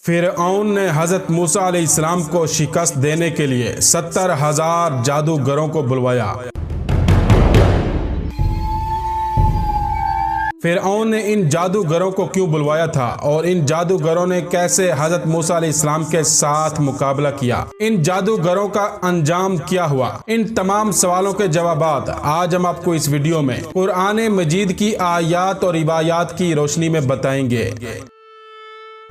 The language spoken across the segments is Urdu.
فرعون نے حضرت موسیٰ علیہ السلام کو شکست دینے کے لیے 70,000 جادوگروں کو بلوایا۔ فرعون نے ان جادوگروں کو کیوں بلوایا تھا اور ان جادوگروں نے کیسے حضرت موسیٰ علیہ السلام کے ساتھ مقابلہ کیا، ان جادوگروں کا انجام کیا ہوا، ان تمام سوالوں کے جوابات آج ہم آپ کو اس ویڈیو میں قرآن مجید کی آیات اور روایات کی روشنی میں بتائیں گے۔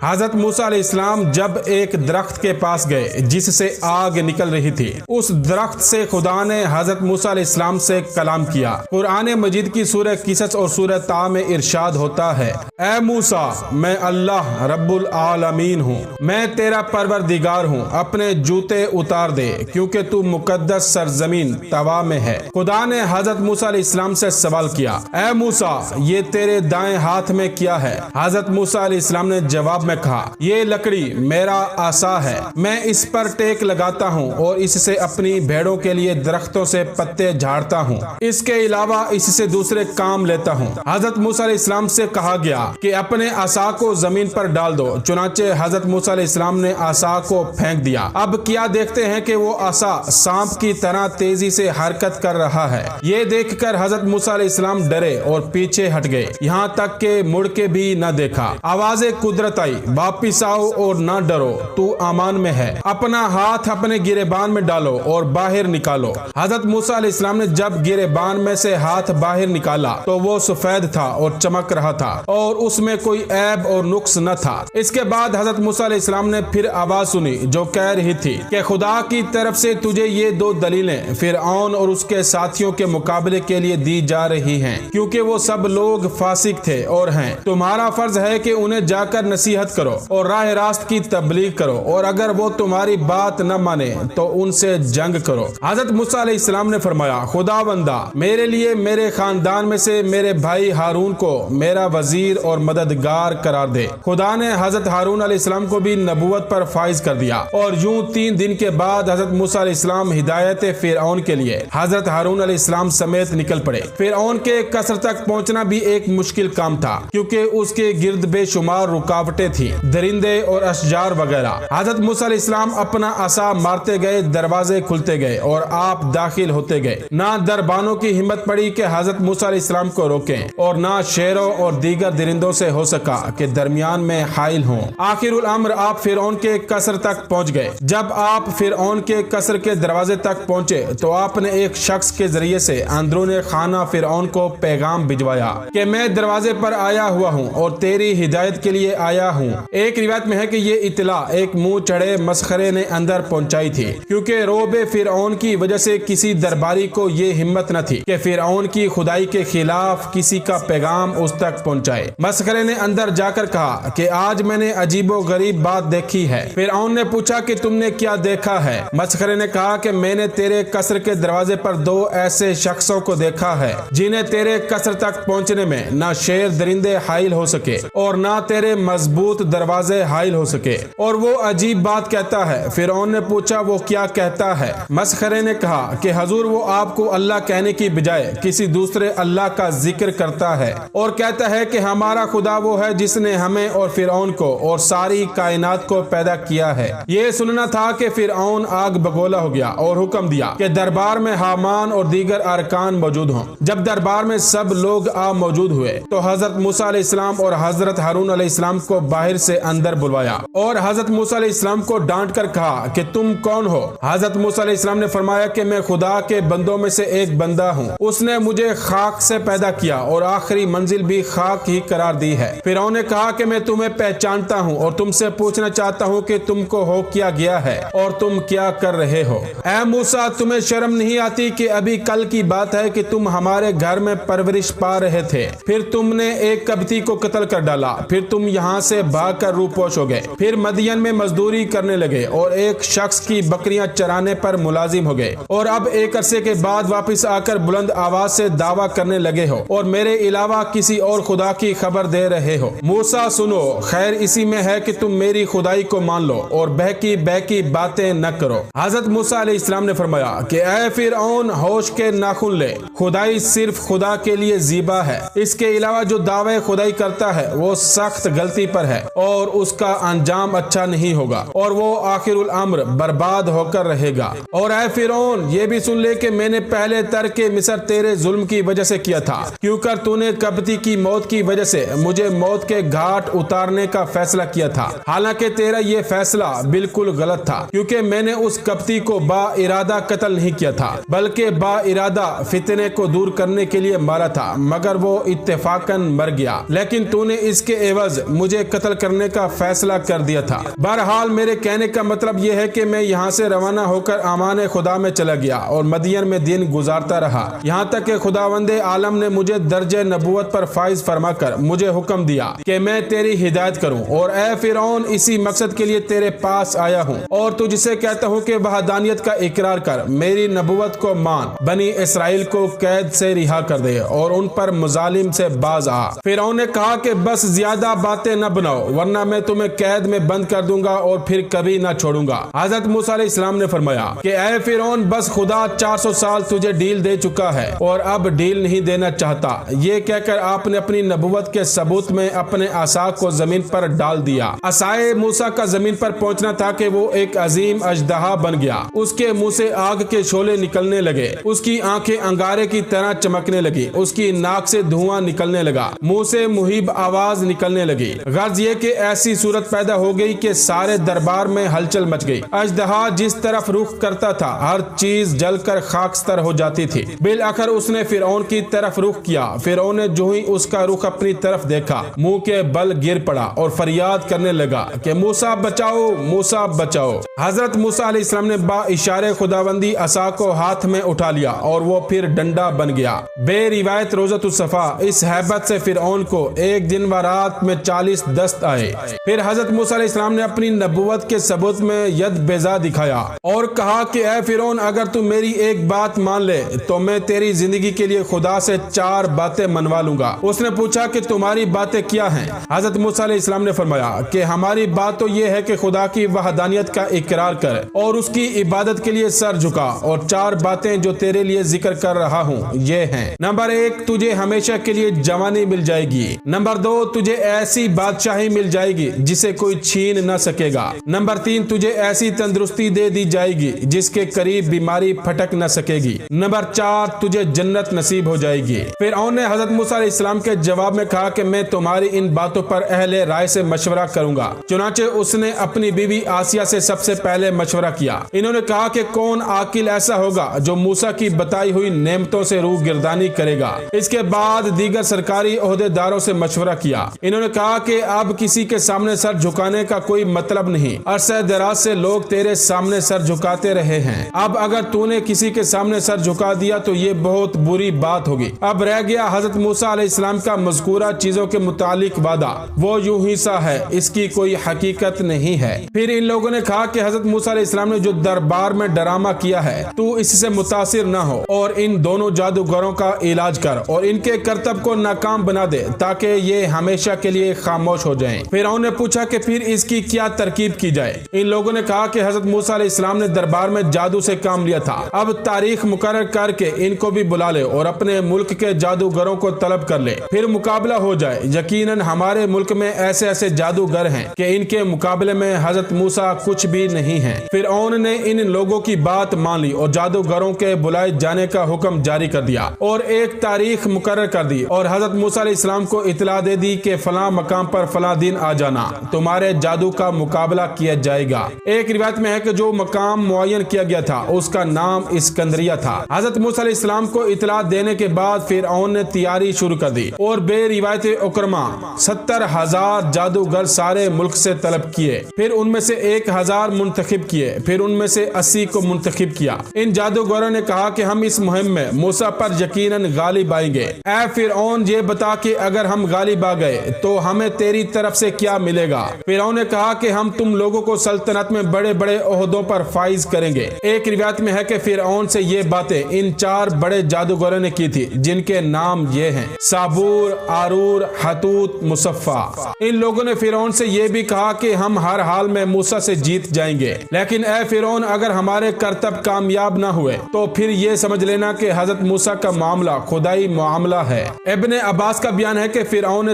حضرت موسیٰ علیہ السلام جب ایک درخت کے پاس گئے جس سے آگ نکل رہی تھی، اس درخت سے خدا نے حضرت موسیٰ علیہ السلام سے کلام کیا۔ قرآن مجید کی سورہ قصص اور سورہ طٰ میں ارشاد ہوتا ہے، اے موسیٰ، میں اللہ رب العالمین ہوں، میں تیرا پروردگار ہوں، اپنے جوتے اتار دے کیونکہ تو مقدس سرزمین طوا میں ہے۔ خدا نے حضرت موسیٰ علیہ السلام سے سوال کیا، اے موسیٰ، یہ تیرے دائیں ہاتھ میں کیا ہے؟ حضرت موسیٰ علیہ السلام نے جواب میں کہا، یہ لکڑی میرا عصا ہے، میں اس پر ٹیک لگاتا ہوں اور اس سے اپنی بھیڑوں کے لیے درختوں سے پتے جھاڑتا ہوں، اس کے علاوہ اس سے دوسرے کام لیتا ہوں۔ حضرت موسیٰ علیہ السلام سے کہا گیا کہ اپنے عصا کو زمین پر ڈال دو، چنانچہ حضرت موسیٰ علیہ السلام نے عصا کو پھینک دیا۔ اب کیا دیکھتے ہیں کہ وہ عصا سانپ کی طرح تیزی سے حرکت کر رہا ہے۔ یہ دیکھ کر حضرت موسیٰ علیہ السلام ڈرے اور پیچھے ہٹ گئے، یہاں تک کہ مڑ کے بھی نہ دیکھا۔ آواز قدرت آئی، واپس آؤ اور نہ ڈرو، تو امان میں ہے، اپنا ہاتھ اپنے گریبان میں ڈالو اور باہر نکالو۔ حضرت موسیٰ علیہ السلام نے جب گریبان میں سے ہاتھ باہر نکالا تو وہ سفید تھا اور چمک رہا تھا اور اس میں کوئی عیب اور نقص نہ تھا۔ اس کے بعد حضرت موسیٰ علیہ السلام نے پھر آواز سنی جو کہہ رہی تھی کہ خدا کی طرف سے تجھے یہ دو دلیلیں فرعون اور اس کے ساتھیوں کے مقابلے کے لیے دی جا رہی ہیں، کیونکہ وہ سب لوگ فاسق تھے اور ہیں۔ تمہارا فرض ہے کہ انہیں جا کر نصیحت کرو اور راہ راست کی تبلیغ کرو، اور اگر وہ تمہاری بات نہ مانے تو ان سے جنگ کرو۔ حضرت موسیٰ علیہ السلام نے فرمایا، خداوندہ، میرے لیے میرے خاندان میں سے میرے بھائی ہارون کو میرا وزیر اور مددگار قرار دے۔ خدا نے حضرت ہارون علیہ السلام کو بھی نبوت پر فائز کر دیا، اور یوں 3 دن کے بعد حضرت موسیٰ علیہ السلام ہدایت فرعون کے لیے حضرت ہارون علیہ السلام سمیت نکل پڑے۔ فرعون کے قصر تک پہنچنا بھی ایک مشکل کام تھا، کیونکہ اس کے گرد بے شمار رکاوٹیں تھیں، درندے اور اشجار وغیرہ۔ حضرت موسیٰ علیہ السلام اپنا عصا مارتے گئے، دروازے کھلتے گئے اور آپ داخل ہوتے گئے۔ نہ دربانوں کی ہمت پڑی کہ حضرت موسیٰ علیہ السلام کو روکیں، اور نہ شیروں اور دیگر درندوں سے ہو سکا کہ درمیان میں حائل ہوں۔ آخر الامر آپ فرعون کے قصر تک پہنچ گئے۔ جب آپ فرعون کے قصر کے دروازے تک پہنچے تو آپ نے ایک شخص کے ذریعے سے اندرون خانہ فرعون کو پیغام بھجوایا کہ میں دروازے پر آیا ہوا ہوں اور تیری ہدایت کے لیے آیا ہوں۔ ایک روایت میں ہے کہ یہ اطلاع ایک منہ چڑھے مسخرے نے اندر پہنچائی تھی، کیونکہ رعب فرعون کی وجہ سے کسی درباری کو یہ ہمت نہ تھی کہ فرعون کی خدائی کے خلاف کسی کا پیغام اس تک پہنچائے۔ مسخرے نے اندر جا کر کہا کہ آج میں نے عجیب و غریب بات دیکھی ہے۔ فرعون نے پوچھا کہ تم نے کیا دیکھا ہے؟ مسخرے نے کہا کہ میں نے تیرے قصر کے دروازے پر 2 ایسے شخصوں کو دیکھا ہے جنہیں تیرے قصر تک پہنچنے میں نہ شیر درندے حائل ہو سکے اور نہ تیرے مضبوط دروازے حائل ہو سکے، اور وہ عجیب بات کہتا ہے۔ فرعون نے پوچھا وہ کیا کہتا ہے؟ مسخرے نے کہا کہ حضور، وہ آپ کو اللہ کہنے کی بجائے کسی دوسرے اللہ کا ذکر کرتا ہے اور کہتا ہے کہ ہمارا خدا وہ ہے جس نے ہمیں اور فرعون کو اور ساری کائنات کو پیدا کیا ہے۔ یہ سننا تھا کہ فرعون آگ بگولا ہو گیا اور حکم دیا کہ دربار میں حامان اور دیگر ارکان موجود ہوں۔ جب دربار میں سب لوگ موجود ہوئے تو حضرت موسیٰ علیہ السلام اور حضرت ہارون علیہ السلام کو باہر سے اندر بلوایا اور حضرت موسیٰ علیہ السلام کو ڈانٹ کر کہا کہ تم کون ہو؟ حضرت موسیٰ علیہ السلام نے فرمایا کہ میں خدا کے بندوں میں سے ایک بندہ ہوں، اس نے مجھے خاک سے پیدا کیا اور آخری منزل بھی خاک ہی قرار دی ہے۔ فرعون نے کہا کہ میں تمہیں پہچانتا ہوں اور تم سے پوچھنا چاہتا ہوں کہ تم کو ہو کیا گیا ہے اور تم کیا کر رہے ہو؟ اے موسیٰ، تمہیں شرم نہیں آتی کہ ابھی کل کی بات ہے کہ تم ہمارے گھر میں پرورش پا رہے تھے، پھر تم نے ایک قبطی کو قتل کر ڈالا، پھر تم یہاں سے بھاگ کر روپوش ہو گئے، پھر مدین میں مزدوری کرنے لگے اور ایک شخص کی بکریاں چرانے پر ملازم ہو گئے، اور اب ایک عرصے کے بعد واپس آ کر بلند آواز سے دعویٰ کرنے لگے ہو اور میرے علاوہ کسی اور خدا کی خبر دے رہے ہو۔ موسیٰ سنو، خیر اسی میں ہے کہ تم میری خدائی کو مان لو اور بہکی باتیں نہ کرو۔ حضرت موسیٰ علیہ السلام نے فرمایا کہ اے فرعون، ہوش کے ناخن لے، خدائی صرف خدا کے لیے زیبا ہے، اس کے علاوہ جو دعوے خدائی کرتا ہے وہ سخت غلطی پر ہے۔ اور اس کا انجام اچھا نہیں ہوگا اور وہ آخر الامر برباد ہو کر رہے گا۔ اور اے فرعون یہ بھی سن لے کہ میں نے پہلے ترک مصر تیرے ظلم کی وجہ سے کیا تھا، کیوں کر تو نے قبطی کی موت کی وجہ سے مجھے موت کے گھاٹ اتارنے کا فیصلہ کیا تھا، حالانکہ تیرا یہ فیصلہ بالکل غلط تھا، کیونکہ میں نے اس قبطی کو با ارادہ قتل نہیں کیا تھا بلکہ با ارادہ فتنے کو دور کرنے کے لیے مارا تھا، مگر وہ اتفاقاً مر گیا، لیکن تو نے اس کے عوض مجھے قتل کرنے کا فیصلہ کر دیا تھا۔ بہرحال میرے کہنے کا مطلب یہ ہے کہ میں یہاں سے روانہ ہو کر امان خدا میں چلا گیا اور مدین میں دن گزارتا رہا، یہاں تک کہ خداوند عالم نے مجھے درجہ نبوت پر فائز فرما کر مجھے حکم دیا کہ میں تیری ہدایت کروں، اور اے فرعون اسی مقصد کے لیے تیرے پاس آیا ہوں اور تجھ سے کہتا ہوں کہ وحدانیت کا اقرار کر، میری نبوت کو مان، بنی اسرائیل کو قید سے رہا کر دے اور ان پر مظالم سے باز آ۔ فرعون نے کہا کہ بس زیادہ باتیں نہ بناؤ ورنہ میں تمہیں قید میں بند کر دوں گا اور پھر کبھی نہ چھوڑوں گا۔ حضرت موسیٰ علیہ السلام نے فرمایا کہ اے فرعون بس خدا 400 سال تجھے ڈیل دے چکا ہے اور اب ڈیل نہیں دینا چاہتا۔ یہ کہہ کر آپ نے اپنی نبوت کے ثبوت میں اپنے عصا کو زمین پر ڈال دیا۔ عصائے موسیٰ کا زمین پر پہنچنا تھا کہ وہ ایک عظیم اژدہا بن گیا، اس کے منہ سے آگ کے شعلے نکلنے لگے، اس کی آنکھیں انگارے کی طرح چمکنے لگی، اس کی ناک سے دھواں نکلنے لگا، منہ سے مہیب آواز نکلنے لگی۔ غرض یہ کہ ایسی صورت پیدا ہو گئی کہ سارے دربار میں ہلچل مچ گئی۔ اژدہا جس طرف رخ کرتا تھا ہر چیز جل کر خاکستر ہو جاتی تھی۔ بالآخر اس نے فرعون کی طرف رخ کیا۔ فرعون نے جو ہی اس کا رخ اپنی طرف دیکھا منہ کے بل گر پڑا اور فریاد کرنے لگا کہ موسیٰ بچاؤ، موسیٰ بچاؤ۔ حضرت موسیٰ علیہ السلام نے با اشارے خداوندی عصا کو ہاتھ میں اٹھا لیا اور وہ پھر ڈنڈا بن گیا۔ بے روایت روزۃ الصفا اس ہیبت سے فرعون کو ایک دن و رات میں 40 دست آئے۔ پھر حضرت موسیٰ علیہ السلام نے اپنی نبوت کے ثبوت میں ید بیضا دکھایا اور کہا کہ اے فرعون اگر تو میری ایک بات مان لے تو میں تیری زندگی کے لیے خدا سے 4 باتیں منوا لوں گا۔ اس نے پوچھا کہ تمہاری باتیں کیا ہیں؟ حضرت موسیٰ علیہ السلام نے فرمایا کہ ہماری بات تو یہ ہے کہ خدا کی وحدانیت کا اقرار کر اور اس کی عبادت کے لیے سر جھکا، اور 4 باتیں جو تیرے لیے ذکر کر رہا ہوں یہ ہیں: نمبر 1 تجھے ہمیشہ کے لیے جوانی مل جائے گی۔ نمبر 2 تجھے ایسی بادشاہی مل جائے گی جسے کوئی چھین نہ سکے گا۔ نمبر 3 تجھے ایسی تندرستی دے دی جائے گی جس کے قریب بیماری پھٹک نہ سکے گی۔ نمبر 4 تجھے جنت نصیب ہو جائے گی۔ فرعون نے حضرت موسیٰ علیہ السلام کے جواب میں کہا کہ میں تمہاری ان باتوں پر اہل رائے سے مشورہ کروں گا۔ چنانچہ اس نے اپنی بیوی آسیہ سے سب سے پہلے مشورہ کیا۔ انہوں نے کہا کہ کون عاقل ایسا ہوگا جو موسیٰ کی بتائی ہوئی نعمتوں سے روح گردانی کرے گا۔ اس کے بعد دیگر سرکاری عہدے داروں سے مشورہ کیا۔ انہوں نے کہا کہ اب کسی کے سامنے سر جھکانے کا کوئی مطلب نہیں، عرصہ دراز سے لوگ تیرے سامنے سر جھکاتے رہے ہیں، اب اگر تو نے کسی کے سامنے سر جھکا دیا تو یہ بہت بری بات ہوگی۔ اب رہ گیا حضرت موسیٰ علیہ السلام کا مذکورہ چیزوں کے متعلق وعدہ، وہ یوں ہی سا ہے، اس کی کوئی حقیقت نہیں ہے۔ پھر ان لوگوں نے کہا کہ حضرت موسیٰ علیہ السلام نے جو دربار میں ڈرامہ کیا ہے تو اس سے متاثر نہ ہو اور ان دونوں جادوگروں کا علاج کر اور ان کے کرتب کو ناکام بنا دے تاکہ یہ ہمیشہ کے لیے خاموش ہو جائیں۔ فرعون نے پوچھا کہ پھر اس کی کیا ترکیب کی جائے؟ ان لوگوں نے کہا کہ حضرت موسیٰ علیہ السلام نے دربار میں جادو سے کام لیا تھا، اب تاریخ مقرر کر کے ان کو بھی بلا لے اور اپنے ملک کے جادوگروں کو طلب کر لے، پھر مقابلہ ہو جائے۔ یقیناً ہمارے ملک میں ایسے ایسے جادوگر ہیں کہ ان کے مقابلے میں حضرت موسیٰ کچھ بھی نہیں ہیں۔ فرعون نے ان لوگوں کی بات مان لی اور جادوگروں کے بلائے جانے کا حکم جاری کر دیا اور ایک تاریخ مقرر کر دی اور حضرت موسیٰ علیہ السلام کو اطلاع دے دی کہ فلاں مقام پر فلاں دن آ جانا، تمہارے جادو کا مقابلہ کیا جائے گا۔ ایک روایت میں ہے کہ جو مقام معین کیا گیا تھا اس کا نام اسکندریہ تھا۔ حضرت موسیٰ علیہ السلام کو اطلاع دینے کے بعد فرعون نے تیاری شروع کر دی اور بے روایت اکرما 70,000 جادوگر سارے ملک سے طلب کیے، پھر ان میں سے 1,000 منتخب کیے، پھر ان میں سے 80 کو منتخب کیا۔ ان جادوگروں نے کہا کہ ہم اس مہم میں موسیٰ پر یقیناً غالب آئیں گے۔ اے فرعون یہ بتا کہ اگر ہم غالب آ گئے تو ہمیں تیری طرف سے کیا ملے گا؟ فرعون نے کہا کہ ہم تم لوگوں کو سلطنت میں بڑے بڑے عہدوں پر فائز کریں گے۔ ایک روایت میں ہے کہ فرعون سے یہ باتیں ان 4 بڑے جادوگروں نے کی تھی جن کے نام یہ ہیں: سابور، آرور، حتوت، مصفا۔ ان لوگوں نے فرعون سے یہ بھی کہا کہ ہم ہر حال میں موسیٰ سے جیت جائیں گے، لیکن اے فرعون اگر ہمارے کرتب کامیاب نہ ہوئے تو پھر یہ سمجھ لینا کہ حضرت موسیٰ کا معاملہ خدائی معاملہ ہے۔ ابن عباس کا بیان ہے کہ فرعون نے